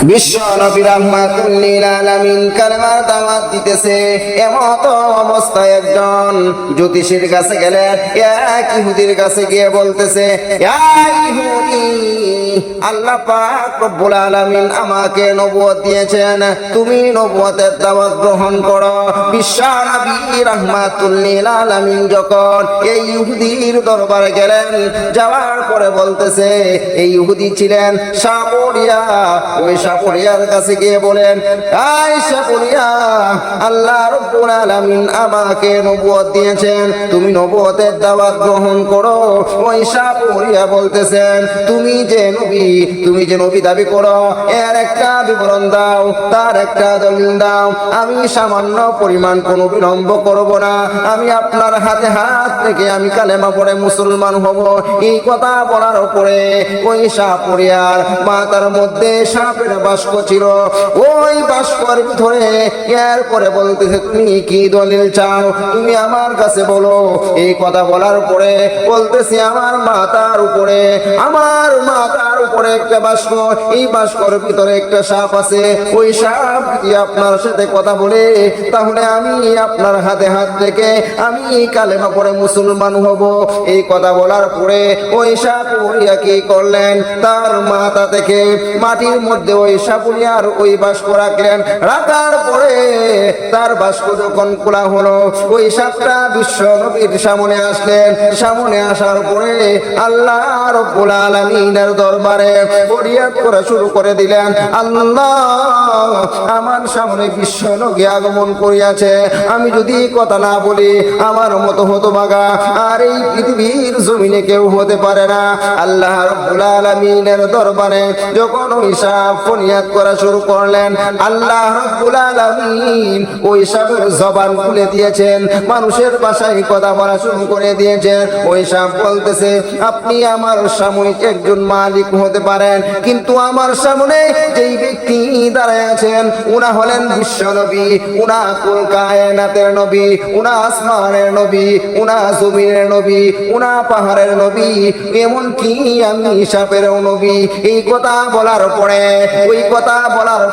বিশ্ব নবী রাহমাতুল লিল আলামিন কালেমার দাওয়াত দিতেছে। এমত অবস্থায় একজন জ্যোতিষীর কাছে গেলেন, এক ইহুদির কাছে গিয়ে বলতেছে, ইয়া ইহুদি, আল্লাহ পাক রব্বুল আলামিন আমাকে নবুয়ত দিয়েছেন, তুমি নবুয়তের দাওয়াত গ্রহণ করো। বিশ্ব নবী রাহমাতুল লিল আলামিন যখন এই ইহুদির দরবারে গেলেন, যাওয়ার পরে বলতেছে, এই ইহুদি ছিলেন সাপরিয়া। ওই সাপরিয়ার কাছে গিয়ে বলেন, আই সাপরিয়া, আল্লাহ রাব্বুল আলামিন আমাকে নবুয়ত দিয়েছেন, তুমি নবুয়তের দাওয়াত গ্রহণ করো। ওই সাপরিয়া বলতেছেন, তুমি যে নবী দাবি করো, এর একটা বিবরণ দাও, তার একটা দলিল দাও। আমি সামান্য পরিমাণ কোনো বিলম্ব করব না, আমি আপনার হাতে হাত থেকে আমি কালেমা পড়ে মুসলমান হব। এই কথা বলার পরে ওই সাপরিয়ার মাথার মধ্যে সাপের বাষ্প ছিল। ওই বাষ্পের ভিতরে এর পরে বলতেছে, তুমি কি দলিল চাও, তুমি আমার কাছে বলো। এই কথা বলার পরে বলতেছে, আমার মাথার উপরে একটা বাষ্প, এই বাষ্পের ভিতরে একটা সাপ আছে। ওই সাপ যদি আপনার সাথে কথা বলে, তাহলে আমি আপনার হাতে হাত রেখে আমি কালেমা পড়ে মুসলমান হব। এই কথা বলার পরে ওই সাপুরিয়া কি করলেন, তার মাথা থেকে মাটির মধ্যে ওই সাপুরিয়ার ওই বাষ্প রাখলেন। রাখার পরে তার বাষ্প যখন খোলা হলো, ওই সাপটা বিশ্ব নবীর সামনে আসলেন। সামনে আসার পরে আল্লাহ রাব্বুল আলামিনের দরবারে ফরিয়াদ করা শুরু করে দিলেন, আল্লাহ, আমার সামনে বিশ্ব নবী আগমন করিয়াছে, আমি যদি কথা না বলি আমার মতো হতভাগা আর এই পৃথিবীর জমিনে কেউ হতে পারে না। আল্লাহ রাব্বুল আলামিনের দরবারে যখন ওই সাপ ফরিয়াদ করা শুরু করলেন, আল্লাহ রাব্বুল আলামিন ওই সাপের জবান খুলে দিয়েছেন, মানুষের ভাষায় কথা বলা শুরু করে দিয়েছেন। ওই সাপ বলতেছে, আপনি আমার সাময়িক একজন মালিক হতে পারেন, কিন্তু আমার সামনে যেই ব্যক্তি দাঁড়ায় আছেন, উনা হলেন বিশ্ব নবী, উনা কুল কায়নাতের নবী, উনা আসমানের নবী, উনা জমিনের নবী, উনা পাহাড়ের নবী, এমন কি আমি সাপেরও নবী। এই কথা বলার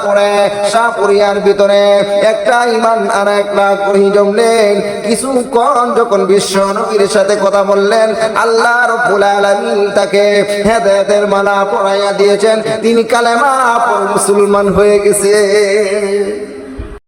পরে সাপুরিয়ার ভিতরে একটা ঈমান আর একটা গ্রহী জমলেন। কিছুক্ষণ যখন বিশ্ব নবীর সাথে কথা বললেন, আল্লাহ রাব্বুল আলামিন তাকে হেদায়েতের মালা পরাইয়া দিয়েছেন, তিনি কালেমা পড়ে মুসলমান হয়ে গেছে।